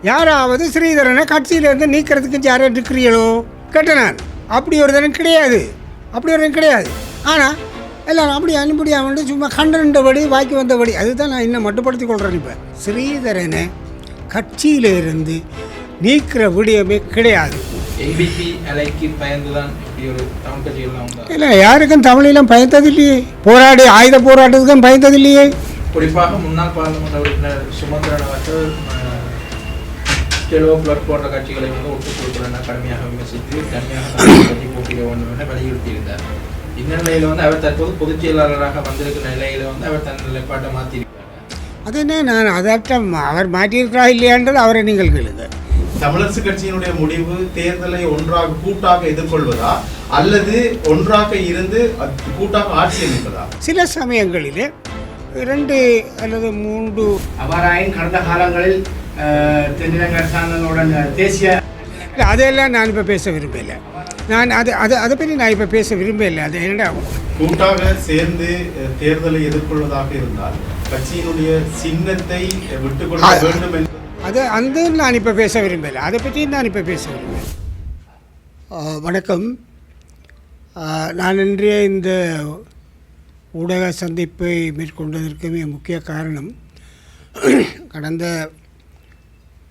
யாராவது ஸ்ரீதரனை கட்சியிலேருந்து நீக்கிறதுக்கு யாரும் இருக்கிறீங்களோ கேட்டனான். அப்படி ஒரு தரம் கிடையாது, அப்படி ஒரு கிடையாது. ஆனால் எல்லாரும் அப்படி அனுப்படியாமட்டு சும்மா கண்டபடி வாக்கி வந்தபடி. அதுதான் நான் இன்னும் மட்டுப்படுத்தி கொள்கிறேன். இப்போ ஸ்ரீதரனை கட்சியிலிருந்து நீக்கிற விடயமே கிடையாது. இல்லை, யாருக்கும் தமிழெல்லாம் பயந்ததில்லையே. போராடி ஆயுத போராட்டத்துக்கும் பயந்ததில்லையே. குறிப்பாக முன்னாள் பாராளுமன்ற உறுப்பினர் சுமந்திரன் அவர்கள் போன்ற கட்சிகளை ஒட்டுக் கொடுக்கிறேன் கடுமையாக விமர்சித்து தனியாக போட்டியிட வேண்டும் என வலியுறுத்தியிருந்தார். இந்நிலையில் அவர் தற்போது பொதுச் செயலாளராக வந்திருக்கிற நிலையில் அவர் தன் நிலைப்பாட்டை மாற்றியிருக்காங்க. அது என்ன, நான் அதாட்டம் அவர் மாற்றியிருக்கிறா இல்லையான்றது அவரை நீங்கள் கேளுங்க. தமிழரசு கட்சியினுடைய முடிவு தேர்தலை ஒன்றாக கூட்டாக எதிர்கொள்வதா அல்லது ஒன்றாக இருந்து கூட்டாக ஆட்சி அமைப்பதா? சில சமயங்களிலே 2 அல்லது 3 அவ்வாறாயின் கடந்த காலங்களில் தென்னிலங்கை அரசாங்கங்களுடன் தேசிய அதையெல்லாம் நான் இப்போ பேச விரும்பலை. நான் அதை பற்றி நான் இப்போ பேச விரும்பலை. அது என்னடா கூட்டாக சேர்ந்து தேர்தலை எதிர்கொள்வதாக இருந்தால் கட்சியினுடைய சின்னத்தை விட்டுக்கொள்ள வேண்டும் என்று அந்த நான் இப்போ பேச விரும்பலை. அதை பற்றி நான் இப்போ பேச விரும்பலை. வணக்கம். நான் இன்றைய இந்த ஊடக சந்திப்பை மேற்கொண்டதற்கு மிக முக்கிய காரணம், கடந்த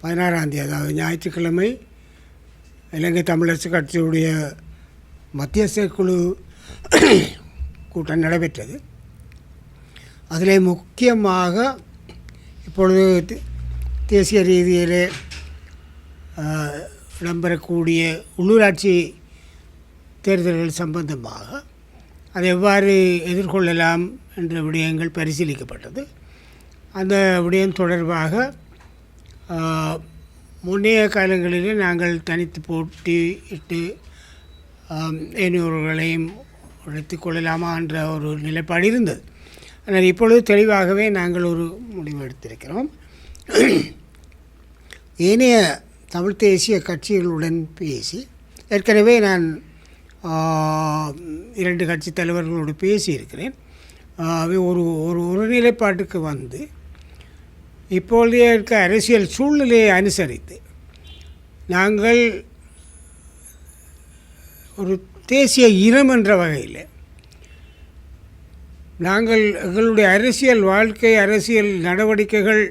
16ஆம் தேதி, அதாவது ஞாயிற்றுக்கிழமை, இலங்கை தமிழரசு கட்சியுடைய மத்தியஸ்த குழு கூட்டம் நடைபெற்றது. அதில் முக்கியமாக இப்பொழுது தேசிய ரீதியிலே இடம்பெறக்கூடிய உள்ளூராட்சி தேர்தல்கள் சம்பந்தமாக அதை எவ்வாறு எதிர்கொள்ளலாம் என்ற விடயங்கள் பரிசீலிக்கப்பட்டது. அந்த விடயம் தொடர்பாக முன்னைய காலங்களிலே நாங்கள் தனித்து போட்டியிட்டு ஏனையோர்களையும் உழைத்து கொள்ளலாமா என்ற ஒரு நிலைப்பாடு இருந்தது. ஆனால் இப்பொழுது தெளிவாகவே நாங்கள் ஒரு முடிவு எடுத்திருக்கிறோம். ஏனைய தமிழ் தேசிய கட்சிகளுடன் பேசி, ஏற்கனவே நான் 2 கட்சி தலைவர்களோடு பேசியிருக்கிறேன். ஒரு நிலைப்பாட்டுக்கு வந்து இப்பொழுதே இருக்க அரசியல் சூழ்நிலையை அனுசரித்து நாங்கள் ஒரு தேசிய இனம் என்ற வகையில் நாங்கள் எங்களுடைய அரசியல் வாழ்க்கை, அரசியல் நடவடிக்கைகள்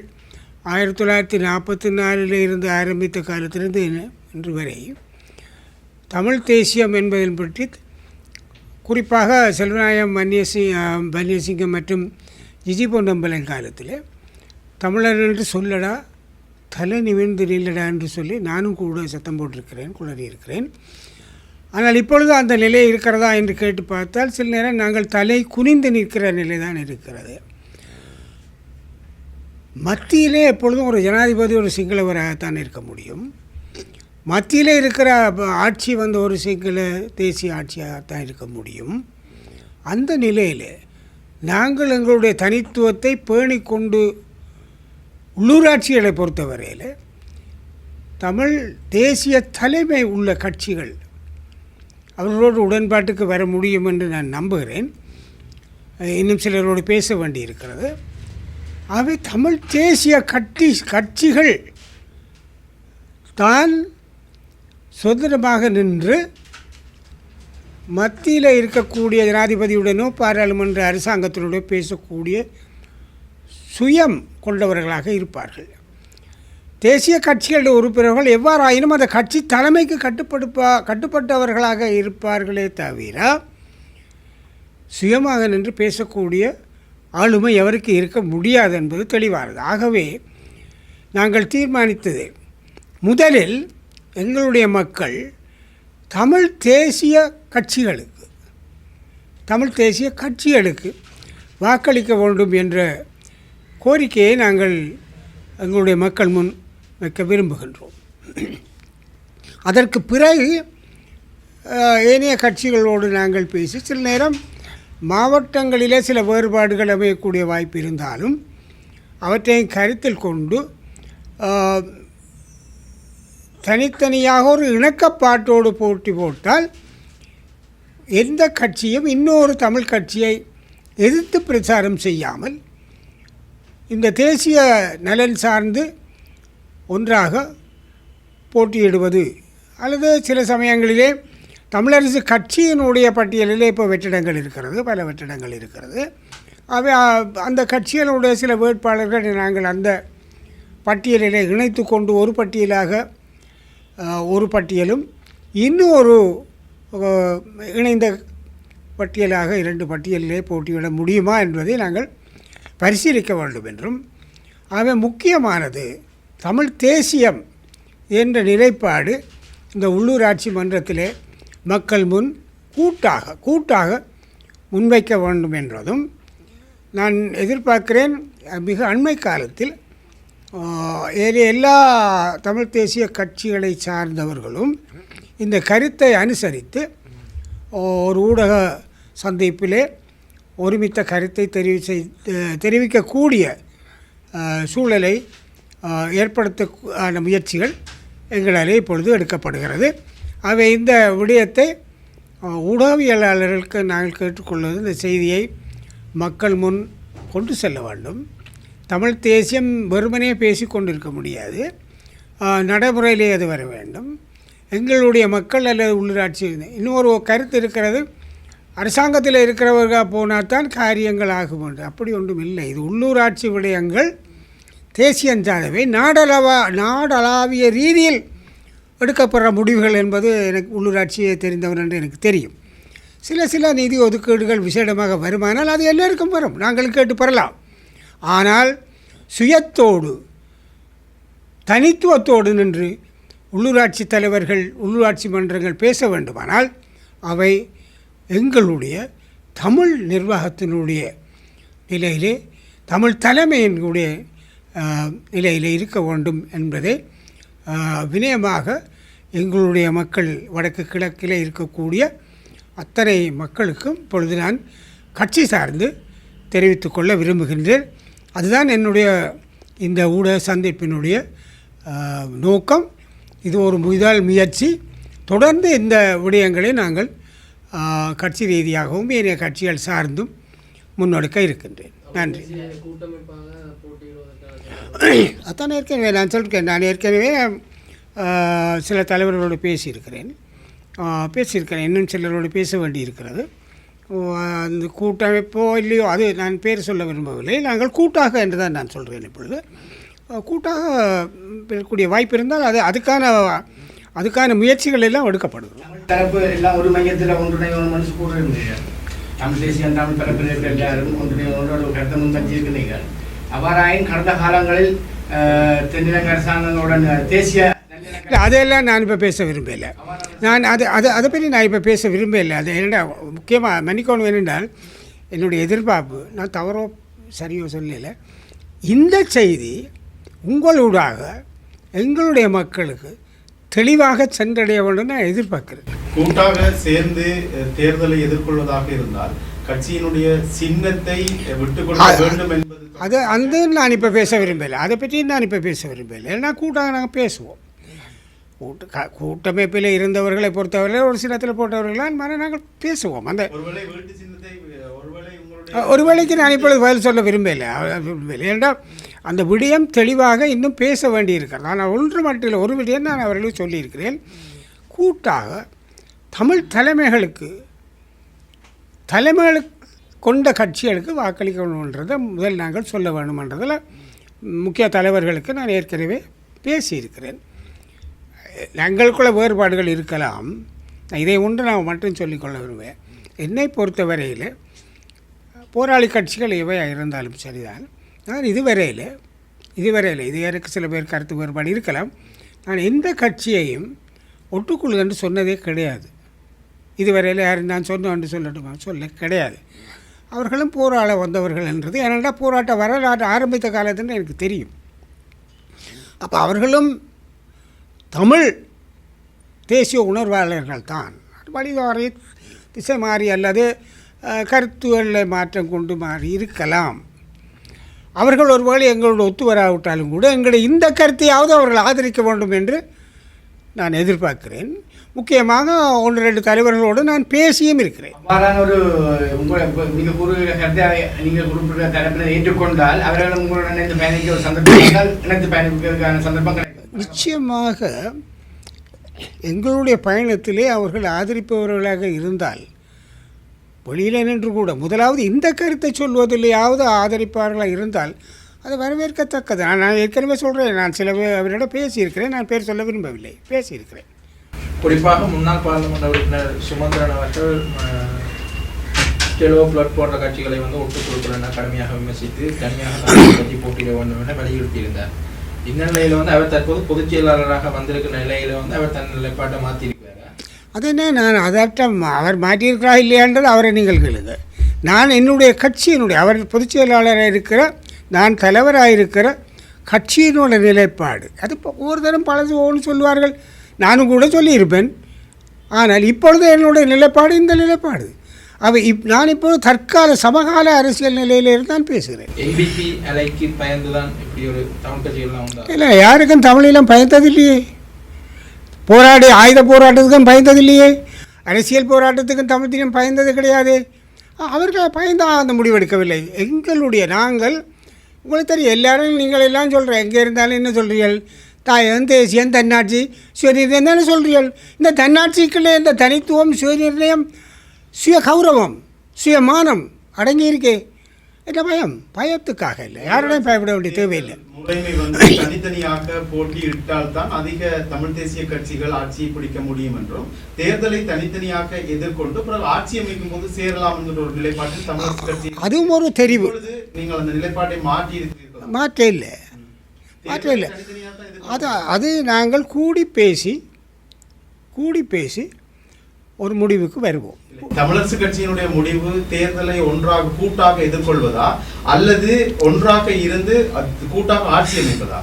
1944 இருந்து ஆரம்பித்த காலத்திலிருந்து இன்று வரை தமிழ் தேசியம் என்பதில் பற்றி குறிப்பாக செல்வநாயகம் வன்னியசிங்கம் மற்றும் ஜிஜி பொன்னம்பலம் காலத்தில் தமிழர் என்று சொல்லடா, தலை நிமிர்ந்து நில்லடா என்று சொல்லி நானும் கூட சத்தம் போட்டிருக்கிறேன், குளறியிருக்கிறேன். ஆனால் இப்பொழுது அந்த நிலை இருக்கிறதா என்று கேட்டு பார்த்தால் சில நேரம் நாங்கள் தலை குனிந்து நிற்கிற நிலை தான் இருக்கிறது. மத்தியிலே எப்பொழுதும் ஒரு ஜனாதிபதி ஒரு சிங்களவராகத்தான் இருக்க முடியும். மத்தியில் இருக்கிற ஆட்சி வந்து ஒரு சிங்கள தேசிய ஆட்சியாகத்தான் இருக்க முடியும். அந்த நிலையில் நாங்கள் எங்களுடைய தனித்துவத்தை பேணிக்கொண்டு உள்ளூராட்சிகளை பொறுத்தவரையில் தமிழ் தேசிய தலைமை உள்ள கட்சிகள் அவர்களோடு உடன்பாட்டுக்கு வர முடியும் என்று நான் நம்புகிறேன். இன்னும் சிலரோடு பேச வேண்டியிருக்கிறது. அவை தமிழ் தேசிய கட்சிகள் தான் சுதந்திரமாக நின்று மத்தியில் இருக்கக்கூடிய ஜனாதிபதியுடனோ பாராளுமன்ற அரசாங்கத்தினுடைய பேசக்கூடிய சுயம் கொண்டவர்களாக இருப்பார்கள். தேசிய கட்சிகளுடைய உறுப்பினர்கள் எவ்வாறாயினும் அந்த கட்சி தலைமைக்கு கட்டுப்பட்டவர்களாக இருப்பார்களே தவிர சுயமாக நின்று பேசக்கூடிய ஆளுமை எவருக்கு இருக்க முடியாது என்பது தெளிவானது. ஆகவே நாங்கள் தீர்மானித்தது, முதலில் எங்களுடைய மக்கள் தமிழ் தேசிய கட்சிகளுக்கு வாக்களிக்க வேண்டும் என்ற கோரிக்கையை நாங்கள் எங்களுடைய மக்கள் முன் வைக்க விரும்புகின்றோம். அதற்கு பிறகு ஏனைய கட்சிகளோடு நாங்கள் பேசி சில நேரம் மாவட்டங்களிலே சில வேறுபாடுகள் அமையக்கூடிய வாய்ப்பு இருந்தாலும் அவற்றையும் கருத்தில் கொண்டு தனித்தனியாக ஒரு இணக்கப்பாட்டோடு போட்டி போட்டால் எந்த கட்சியும் இன்னொரு தமிழ் கட்சியை எதிர்த்து பிரச்சாரம் செய்யாமல் இந்த தேசிய நலன் சார்ந்து ஒன்றாக போட்டியிடுவது அல்லது சில சமயங்களிலே தமிழரசு கட்சியினுடைய பட்டியலிலே இப்போ வெற்றிடங்கள் இருக்கிறது, பல வெற்றிடங்கள் இருக்கிறது. அவை அந்த கட்சிகளுடைய சில வேட்பாளர்கள் நாங்கள் அந்த பட்டியலிலே இணைத்து கொண்டு ஒரு பட்டியலாக ஒரு பட்டியலும் இன்னும் ஒரு இணைந்த பட்டியலாக 2 பட்டியலிலே போட்டியிட முடியுமா என்பதை நாங்கள் பரிசீலிக்க வேண்டும் என்றும், ஆக முக்கியமானது தமிழ் தேசியம் என்ற நிலைப்பாடு இந்த உள்ளூராட்சி மன்றத்திலே மக்கள் முன் கூட்டாக முன்வைக்க வேண்டும் என்றதும் நான் எதிர்பார்க்கிறேன். மிக அண்மை காலத்தில் எல்லா தமிழ் தேசிய கட்சிகளை சார்ந்தவர்களும் இந்த கருத்தை அனுசரித்து ஒரு ஊடக சந்திப்பிலே ஒருமித்த கருத்தை தெரிவிக்கக்கூடிய சூழலை ஏற்படுத்த முயற்சிகள் எங்களாலே இப்பொழுது எடுக்கப்படுகிறது. அவை இந்த விடயத்தை ஊடகவியலாளர்களுக்கு நாங்கள் கேட்டுக்கொள்வது, இந்த செய்தியை மக்கள் முன் கொண்டு செல்ல வேண்டும். தமிழ் தேசியம் வெறுமனே பேசி கொண்டிருக்க முடியாது, நடைமுறையிலே அது வர வேண்டும். எங்களுடைய மக்கள் அல்லது உள்ளூராட்சி இன்னொரு கருத்து இருக்கிறது, அரசாங்கத்தில் இருக்கிறவர்கள் போனால் தான் காரியங்கள் ஆகும் என்று. அப்படி ஒன்றும் இல்லை. இது உள்ளூராட்சி விடயங்கள் தேசியஞ்சாதவை நாடளாவிய ரீதியில் எடுக்கப்படுற முடிவுகள் என்பது எனக்கு உள்ளூராட்சியை தெரிந்தவர் என்று எனக்கு தெரியும். சில நிதி ஒதுக்கீடுகள் விசேடமாக வருமானால் அது எல்லோருக்கும் வரும், நாங்கள் கேட்டு பெறலாம். ஆனால் சுயத்தோடு தனித்துவத்தோடு நின்று உள்ளூராட்சி தலைவர்கள் உள்ளூராட்சி மன்றங்கள் பேச வேண்டுமானால் அவை எங்களுடைய தமிழ் நிர்வாகத்தினுடைய நிலையிலே, தமிழ் தலைமையினுடைய நிலையிலே இருக்க வேண்டும் என்பதை வினயமாக எங்களுடைய மக்கள் வடக்கு கிழக்கிலே இருக்கக்கூடிய அத்தனை மக்களுக்கும் இப்பொழுது நான் கட்சி சார்ந்து தெரிவித்து கொள்ள விரும்புகின்றேன். அதுதான் என்னுடைய இந்த ஊடக சந்திப்பினுடைய நோக்கம். இது ஒரு முதல் முயற்சி. தொடர்ந்து இந்த விடயங்களை நாங்கள் கட்சி ரீதியாகவும் ஏனைய கட்சிகள் சார்ந்தும் முன்னெடுக்க இருக்கின்றேன். நன்றி. அதான் ஏற்கனவே நான் சொல்லியிருக்கேன். நான் ஏற்கனவே சில தலைவர்களோடு பேசியிருக்கிறேன். இன்னும் சிலரோடு பேச வேண்டியிருக்கிறது. அந்த கூட்டமைப்போ இல்லையோ அது நான் பேர் சொல்ல விரும்பவில்லை. நாங்கள் கூட்டாக என்று தான் நான் சொல்கிறேன். இப்பொழுது கூட்டாக இருக்கக்கூடிய வாய்ப்பு இருந்தால் அதுக்கான முயற்சிகள் எல்லாம் எடுக்கப்படுது. தரப்பு எல்லாம் ஒரு மையத்தில் ஒன்றிணையும் மனசு கூட இருந்தீங்க. தமிழ் தேசியம் தமிழ் பரப்பில் எல்லாரும் ஒன்றிணையோட கருத்தை முன்வச்சிருக்கிறீர்கள். அவ்வாறாயின் கடந்த காலங்களில் தென்னிலங்கை அரசாங்கங்களுடன் தேசிய அதையெல்லாம் நான் இப்போ பேச விரும்பலை. நான் அதை பற்றி நான் இப்போ பேச விரும்பலை. அது என்னடா முக்கியமாக மன்னிக்கணும் என்னென்றால் என்னுடைய எதிர்பார்ப்பு, நான் தவறோ சரியோ சொல்லலை, இந்த செய்தி உங்களூடாக எங்களுடைய மக்களுக்கு தெளிவாக சென்றடைய வேண்டும் நான் எதிர்பார்க்கிறேன். கூட்டாக சேர்ந்து தேர்தலை எதிர்கொள்வதாக இருந்தால் கட்சியினுடைய சின்னத்தை விட்டுக்கொள்ள வேண்டும் என்பது அந்த நான் இப்போ பேச விரும்பலை. அதை பற்றி நான் இப்போ பேச விரும்பலை. ஏன்னா கூட்டாக நாங்கள் பேசுவோம். கூட்டமைப்பில் இருந்தவர்களை பொறுத்தவரை ஒரு சின்னத்தில் போட்டவர்களால் நாங்கள் பேசுவோம். அந்த ஒருவேளைக்கு நான் இப்பொழுது பதில் சொல்ல விரும்பலை. ஏன்னா அந்த விடயம் தெளிவாக இன்னும் பேச வேண்டியிருக்கிறது. ஆனால் ஒன்று மட்டும் இல்லை, ஒரு விடயம் நான் அவர்களுக்கு சொல்லியிருக்கிறேன். கூட்டாக தமிழ் தலைமைகளுக்கு கொண்ட கட்சிகளுக்கு வாக்களிக்க வேண்டும்ன்றதை முதல் நாங்கள் சொல்ல வேண்டுமென்றதில் முக்கிய தலைவர்களுக்கு நான் ஏற்கனவே பேசியிருக்கிறேன். எங்களுக்குள்ள வேறுபாடுகள் இருக்கலாம். இதை ஒன்று நான் மட்டும் சொல்லிக்கொள்ள விரும்புவேன். என்னை பொறுத்தவரையில் போராளி கட்சிகள் எவையாக இருந்தாலும் சரிதான். நான் இதுவரையில் இது எனக்கு சில பேர் கருத்து வேறுபாடு இருக்கலாம். நான் எந்த கட்சியையும் ஒட்டுக்குழு என்று சொன்னதே கிடையாது. இதுவரையில் யாரும் நான் சொன்னோன்னு சொல்லட்டுமா? சொல்ல கிடையாது. அவர்களும் போராட வந்தவர்கள் என்றது என்னடா போராட்ட வரலாற்று ஆரம்பித்த காலத்துன்னு எனக்கு தெரியும். அப்போ அவர்களும் தமிழ் தேசிய உணர்வாளர்கள் தான். வழிவாரி திசை மாறி அல்லது கருத்துகளில் மாற்றம் கொண்டு மாறி இருக்கலாம். அவர்கள் ஒருவேளை எங்களோட ஒத்து வராவிட்டாலும் கூட எங்களுடைய இந்த கருத்தையாவது அவர்கள் ஆதரிக்க வேண்டும் என்று நான் எதிர்பார்க்கிறேன். முக்கியமாக 1-2 தலைவர்களோடு நான் பேசியும் இருக்கிறேன். அவ்வாறான ஒரு நீங்கள் கூறுகிற கருத்தை நீங்கள் குறிப்பிட்ட தரப்பினர் ஏற்றுக்கொண்டால் அவர்களும் உங்களுடன் இணைந்து பயணிக்க ஒரு சந்தர்ப்பம் இணைந்து பயணிப்பதற்கான சந்தர்ப்பம் கிடைக்கும். நிச்சயமாக எங்களுடைய பயணத்திலே அவர்கள் ஆதரிப்பவர்களாக இருந்தால் வெளியில் நின்று கூட முதலாவது இந்த கருத்தை சொல்வதிலேயாவது ஆதரிப்பவர்களாக இருந்தால் அது வரவேற்கத்தக்கது. நான் ஏற்கனவே சொல்கிறேன், நான் சில அவரிடம் பேசியிருக்கிறேன், நான் பேர் சொல்ல விரும்பவில்லை, பேசியிருக்கிறேன். குறிப்பாக முன்னாள் பாராளுமன்ற உறுப்பினர் சுமந்திரன் அவர்கள் டெலோ பிளட் போன்ற கட்சிகளை வந்து ஒட்டுக் கொடுக்கலன்னா கடுமையாக விமர்சித்து தனியாக கட்சி போட்டியிட வேண்டும் என வலியுறுத்தியிருந்தார். இந்நிலையில் வந்து அவர் தற்போது பொதுச் செயலாளராக வந்திருக்கிற நிலையில் வந்து அவர் தன் நிலைப்பாட்டை மாற்றியிருக்கிறார். அது என்ன, நான் அதாட்டம் அவர் மாற்றியிருக்கிறா இல்லையான்றது அவரை நீங்கள் கேளுங்க. நான் என்னுடைய கட்சியினுடைய அவர் பொதுச் செயலாளராக இருக்கிற, நான் தலைவராக இருக்கிற கட்சியினுடைய நிலைப்பாடு அது ஒவ்வொரு தரம் பலது ஒவ்வொன்று சொல்லுவார்கள், நானும் கூட சொல்லியிருப்பேன். ஆனால் இப்பொழுது என்னுடைய நிலைப்பாடு இந்த நிலைப்பாடு. நான் இப்போது தற்கால சமகால அரசியல் நிலையிலிருந்து தான் பேசுகிறேன். என்பிபி அலைக்கு பயந்துதான் இப்படி ஒரு தமிழ் கட்சிகள்லாம் உண்டா? இல்லை, யாருக்கும் தமிழெல்லாம் பயந்ததில்லையே. ஆயுத போராட்டத்துக்கும் பயந்ததில்லையே. அரசியல் போராட்டத்துக்கும் தமிழ்த்திலும் பயந்தது கிடையாது. அவர்கள் பயந்தால் அந்த முடிவெடுக்கவில்லை. நாங்கள் உங்களுக்கு தெரியும், எல்லாரும் நீங்கள் எல்லாம் சொல்கிறேன், எங்கே இருந்தாலும் என்ன சொல்கிறீர்கள், தாயகம், தேசியம், தன்னாட்சி, சுயநிர்ணயம் தானே சொல்கிறீர்கள். இந்த தன்னாட்சிக்குள்ளே இந்த தனித்துவம், சுயநிர்ணயம், சுய கௌரவம், சுயமானம் அடங்கியிருக்கே. என்ன பயம்? பயத்துக்காக இல்லை, யாருடையும் பயப்பட வேண்டிய தேவையில்லை. முறைமை தனித்தனியாக போட்டியிட்டால் தான் அதிக தமிழ் தேசிய கட்சிகள் ஆட்சியை பிடிக்க முடியும் என்றும், தேர்தலை தனித்தனியாக எதிர்கொண்டு பிறகு ஆட்சி அமைக்கும் போது சேரலாம் என்கிற ஒரு நிலைப்பாட்டில் தமிழ் கட்சி, அதுவும் ஒரு தெரிவு. நீங்கள் அந்த நிலைப்பாட்டை மாற்றி இருக்கிறீர்கள்? மாற்ற இல்லை. அது நாங்கள் கூடி பேசி ஒரு முடிவுக்கு வருவோம். தமிழரசு கட்சியினுடைய முடிவு தேர்தலை ஒன்றாக கூட்டாக எதிர்கொள்வதா அல்லது ஒன்றாக இருந்து கூட்டாக ஆட்சி அமைப்பதா?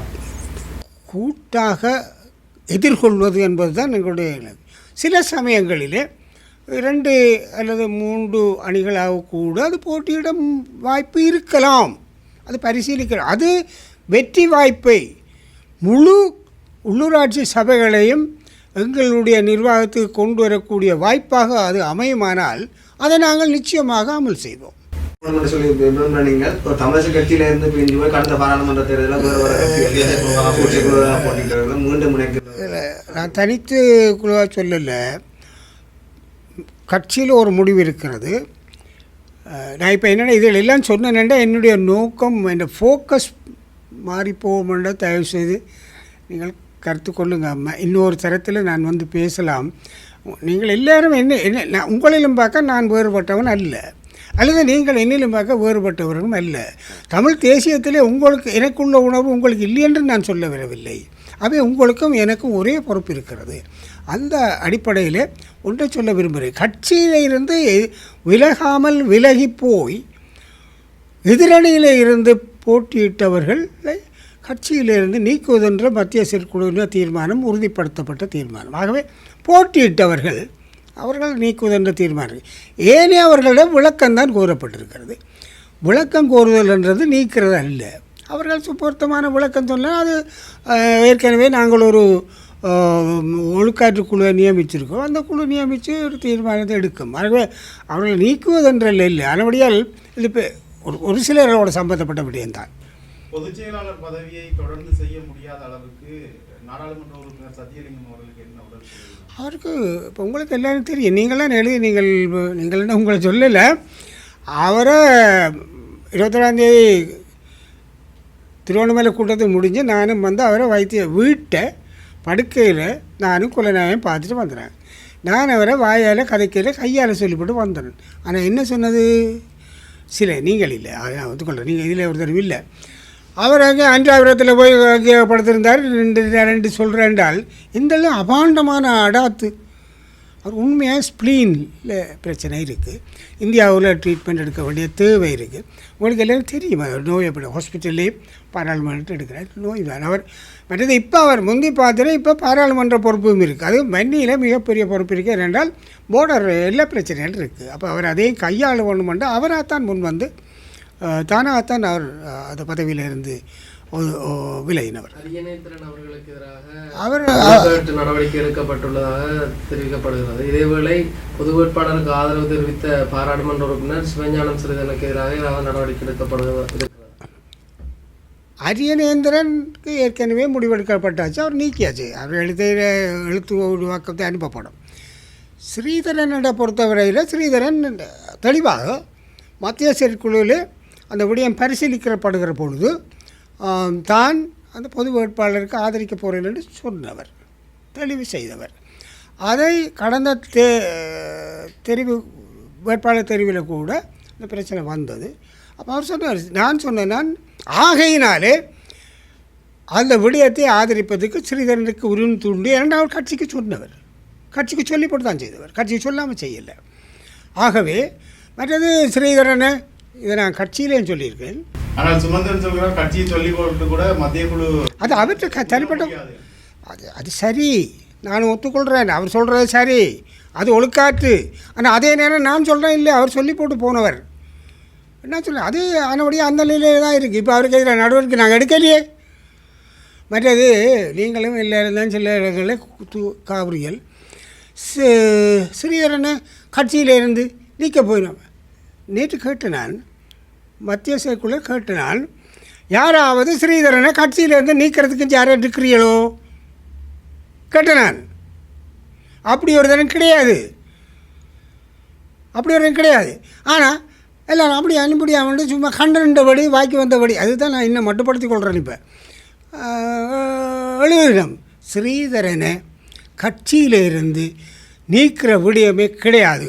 கூட்டாக எதிர்கொள்வது என்பதுதான் எங்களுடைய. சில சமயங்களிலே 2 அல்லது 3 அணிகளாக கூட அது போட்டியிடும் வாய்ப்பு இருக்கலாம். அது பரிசீலிக்கலாம். அது வெற்றி வாய்ப்பை முழு உள்ளூராட்சி சபைகளையும் எங்களுடைய நிர்வாகத்துக்கு கொண்டு வரக்கூடிய வாய்ப்பாக அது அமையுமானால் அதை நாங்கள் நிச்சயமாக அமல் செய்வோம். நீங்கள் ஒரு தமிழரசு கட்சியில இருந்து பிரிஞ்சு போய் கடந்த பாராளுமன்ற தேர்தலில் மீண்டும் நான் தனித்து குழுவாக சொல்லலை, கட்சியில் ஒரு முடிவு இருக்கிறது. நான் இப்போ என்னென்ன இதில் எல்லாம் சொன்னேன்னா என்னுடைய நோக்கம், என் ஃபோக்கஸ் மாறிப்போமென்ற தயவு செய்து நீங்கள் கருத்து கொள்ளுங்க. இன்னொரு தரத்தில் நான் வந்து பேசலாம். நீங்கள் எல்லோரும் நான் உங்களிலும் பார்க்க நான் வேறுபட்டவன் அல்ல, அல்லது நீங்கள் என்னிலும் பார்க்க வேறுபட்டவர்களும் அல்ல. தமிழ் தேசியத்திலே எனக்குள்ள உணர்வு உங்களுக்கு இல்லை என்று நான் சொல்ல வரவில்லை. அவை உங்களுக்கும் எனக்கும் ஒரே பொறுப்பு இருக்கிறது. அந்த அடிப்படையில் ஒன்றை சொல்ல விரும்புகிறேன். கட்சியில் இருந்து விலகாமல் விலகி போய் எதிரணியில் இருந்து போட்டியிட்டவர்களை கட்சியிலிருந்து நீக்குவதென்ற மத்திய செயற்குழுவின் தீர்மானம் உறுதிப்படுத்தப்பட்ட தீர்மானம். ஆகவே போட்டியிட்டவர்கள் அவர்கள் நீக்குவதென்ற தீர்மானம். ஏனே அவர்களிடம் விளக்கம்தான் கோரப்பட்டிருக்கிறது. விளக்கம் கோருதல் என்றது நீக்கிறது அல்ல. அவர்கள் பொருத்தமான விளக்கம் சொன்னால் அது ஏற்கனவே நாங்கள் ஒரு ஒழுக்காற்று குழுவை நியமிச்சிருக்கோம். அந்த குழு நியமித்து ஒரு தீர்மானத்தை எடுக்கும். ஆகவே அவர்கள் நீக்குவதென்றல்ல இல்லை. அதனுடையால் இது இப்போ ஒரு சிலரோட சம்பந்தப்பட்ட விடயம்தான். பொதுச் செயலாளர் பதவியை தொடர்ந்து செய்ய முடியாத அளவுக்கு நாடாளுமன்ற உறுப்பினர் சத்தியலிங்கம் அவர்களுக்கு என்ன உடல்? அவருக்கு இப்போ உங்களுக்கு எல்லாரும் தெரியும். நீங்களாம் எழுதி நீங்கள் உங்களை சொல்லலை. அவரை 21ஆம் தேதி திருவண்ணாமலை கூட்டத்துக்கு முடிஞ்சு நானும் வந்து அவரை வீட்டை படுக்கையில் நானும் குலநாயகம் பார்த்துட்டு வந்துடுறேன். நான் அவரை வாயால் கதைக்கையில் கையால் சொல்லிவிட்டு வந்துடுறேன். ஆனால் என்ன சொன்னது நீங்கள் இல்லை, அதை நான் ஒத்துக்கொள்கிறேன். நீங்கள் இதில் ஒருத்தர் இல்லை. அவர் அங்கே அஞ்சாபுரத்தில் போய் அங்கே படுத்திருந்தார். 2 சொல்கிறேன்டால் இந்தெல்லாம் அபாண்டமான அடாத்து. அவர் உண்மையாக ஸ்ப்ளீனில் பிரச்சனை இருக்குது. இந்தியாவில் ட்ரீட்மெண்ட் எடுக்க வேண்டிய தேவை இருக்குது. உங்களுக்கு எல்லோரும் தெரியுமா நோய் எப்படி ஹாஸ்பிட்டல்லே பாராளுமன்றத்தில் எடுக்கிறார் நோய் தான் அவர். மற்றது இப்போ அவர் முந்தி பார்த்துட்டு இப்போ பாராளுமன்ற பொறுப்பும் இருக்குது. அது வன்னியில் மிகப்பெரிய பொறுப்பு இருக்குது. ஏனென்றால் போர்டர் எல்லா பிரச்சனைகள் இருக்குது. அப்போ அவர் அதையும் கையாள வேண்டுமென்று அவராகத்தான் முன் வந்து தானாகத்தான் அவர் அந்த பதவியில் இருந்து விலகினவர். அவர்களுக்கு எதிராக நடவடிக்கை எடுக்கப்பட்டுள்ளதாக தெரிவிக்கப்படுகிறது. இதேவேளை பொது வேட்பாளருக்கு ஆதரவு தெரிவித்த பாராளுமன்ற உறுப்பினர் சிவஞானம் சிறிதனுக்கு எதிராக நடவடிக்கை எடுக்கப்படுகிறது. அரியநேந்திரனுக்கு ஏற்கனவே முடிவெடுக்கப்பட்டாச்சு, அவர் நீக்கியாச்சு, அவர் எழுத்து உருவாக்கத்தை அனுப்பப்படும். ஸ்ரீதரனை பொறுத்தவரையில் ஸ்ரீதரன் தெளிவாக மத்திய செயற்குழுவில் அந்த விடயம் பரிசீலிக்கப்படுகிற பொழுது தான் அந்த பொது வேட்பாளருக்கு ஆதரிக்க போகிறேன் என்று சொன்னவர், தெளிவு செய்தவர். அதை கடந்த தெரிவு வேட்பாளர் தெரிவில் கூட இந்த பிரச்சனை வந்தது. அப்போ அவர் சொன்னார், நான் ஆகையினாலே அந்த விடயத்தை ஆதரிப்பதற்கு ஸ்ரீதரனுக்கு உரிமை தூண்டி, ஏன்னா அவர் கட்சிக்கு சொன்னவர், கட்சிக்கு சொல்லி போட்டு தான் செய்தவர், கட்சிக்கு சொல்லாமல் செய்யலை. ஆகவே மற்றது ஸ்ரீதரனை இதை நான் கட்சியிலேயும் சொல்லியிருக்கேன். ஆனால் சுமந்திரன் சொல்கிறார் கட்சியை சொல்லி போட்டு கூட மத்திய குழு அது அவற்றை தனிப்பட்ட அது சரி, நான் ஒத்துக்கொள்கிறேன், அவர் சொல்கிறது சரி, அது ஒழுக்காற்று. ஆனால் அதே நேரம் நான் சொல்கிறேன் இல்லை, அவர் சொல்லி போட்டு போனவர் என்ன சொல்ல, அது ஆனபடியாக அந்த நிலையிலே தான் இருக்குது. இப்போ அவருக்கு எதிராக நடவடிக்கை நாங்கள் எடுக்கலையே. மற்றது நீங்களும் இல்லை இருந்தாலும் சில இடங்களில் காவிரிகள் ஸ்ரீதரனை கட்சியிலிருந்து நீக்க போயிடும். நேற்று கேட்டு நான் மத்திய செயற்குழு கேட்டு நான், யாராவது ஸ்ரீதரனை கட்சியிலேருந்து நீக்கிறதுக்கு யாரும் இருக்கிறீங்களோ கேட்டேன் நான். அப்படி ஒரு தரம் கிடையாது, அப்படி ஒரு கிடையாது. ஆனால் எல்லோரும் அப்படி அனுப்படியாமல் சும்மா கண்டபடி வாக்கி வந்தபடி, அதுதான் நான் இன்னும் மட்டுப்படுத்தி கொள்கிறேன். இப்போ எழுதிடம் ஸ்ரீதரனை கட்சியிலிருந்து நீக்கிற விடயமே கிடையாது.